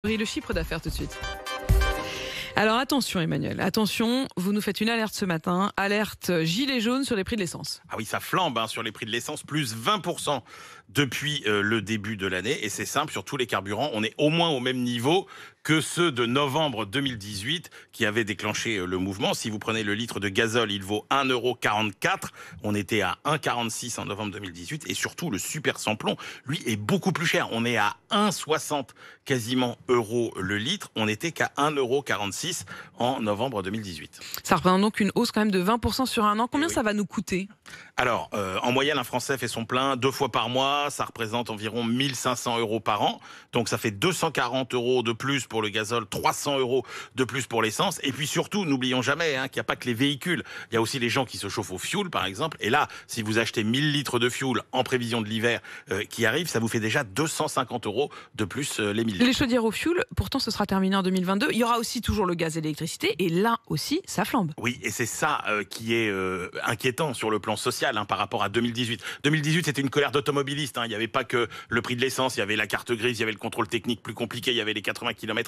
Le chiffre d'affaires tout de suite. Alors attention Emmanuel, attention, vous nous faites une alerte ce matin, alerte gilet jaune sur les prix de l'essence. Ah oui, ça flambe sur les prix de l'essence, plus 20% depuis le début de l'année. Et c'est simple, sur tous les carburants, on est au moins au même niveau que ceux de novembre 2018 qui avaient déclenché le mouvement. Si vous prenez le litre de gazole, il vaut 1,44 €. On était à 1,46 € en novembre 2018. Et surtout, le super samplon, lui, est beaucoup plus cher. On est à 1,60 quasiment euros le litre. On n'était qu'à 1,46 € en novembre 2018. Ça représente donc une hausse quand même de 20% sur un an. Combien oui. ça va nous coûter ? Alors, en moyenne, un Français fait son plein 2 fois par mois. Ça représente environ 1 500 € par an. Donc, ça fait 240 € de plus pour le gazole, 300 € de plus pour l'essence. Et puis surtout, n'oublions jamais qu'il n'y a pas que les véhicules. Il y a aussi les gens qui se chauffent au fioul, par exemple. Et là, si vous achetez 1000 litres de fioul en prévision de l'hiver qui arrive, ça vous fait déjà 250 € de plus les 1000 litres. Les chaudières au fioul, pourtant, ce sera terminé en 2022. Il y aura aussi toujours le gaz et l'électricité. Et là aussi, ça flambe. Oui, et c'est ça qui est inquiétant sur le plan social par rapport à 2018. 2018, c'était une colère d'automobilistes. Il n'y avait pas que le prix de l'essence, il y avait la carte grise, il y avait le contrôle technique plus compliqué, il y avait les 80 km/h.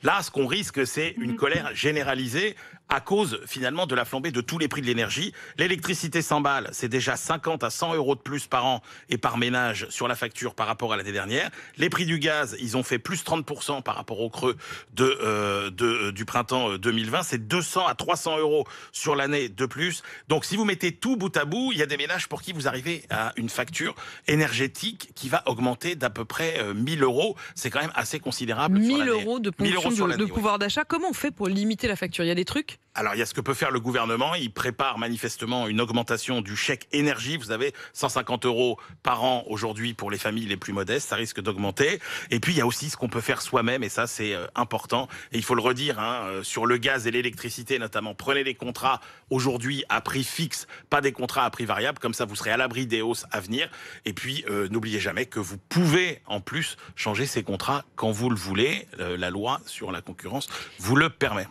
Là, ce qu'on risque, c'est une colère généralisée à cause, finalement, de la flambée de tous les prix de l'énergie. L'électricité 100 balles, c'est déjà 50 à 100 € de plus par an et par ménage sur la facture par rapport à l'année dernière. Les prix du gaz, ils ont fait plus 30% par rapport au creux du printemps 2020. C'est 200 à 300 € sur l'année de plus. Donc, si vous mettez tout bout à bout, il y a des ménages pour qui vous arrivez à une facture énergétique qui va augmenter d'à peu près 1 000 €. C'est quand même assez considérable. 1 000 € de ponction de oui. pouvoir d'achat. Comment on fait pour limiter la facture ? Il y a des trucs ? Alors, il y a ce que peut faire le gouvernement. Il prépare manifestement une augmentation du chèque énergie. Vous avez 150 € par an aujourd'hui pour les familles les plus modestes. Ça risque d'augmenter. Et puis, il y a aussi ce qu'on peut faire soi-même. Et ça, c'est important. Et il faut le redire, sur le gaz et l'électricité notamment. Prenez des contrats aujourd'hui à prix fixe, pas des contrats à prix variable. Comme ça, vous serez à l'abri des hausses à venir. Et puis, n'oubliez jamais que vous pouvez en plus changer ces contrats quand vous le voulez. La loi sur la concurrence vous le permet.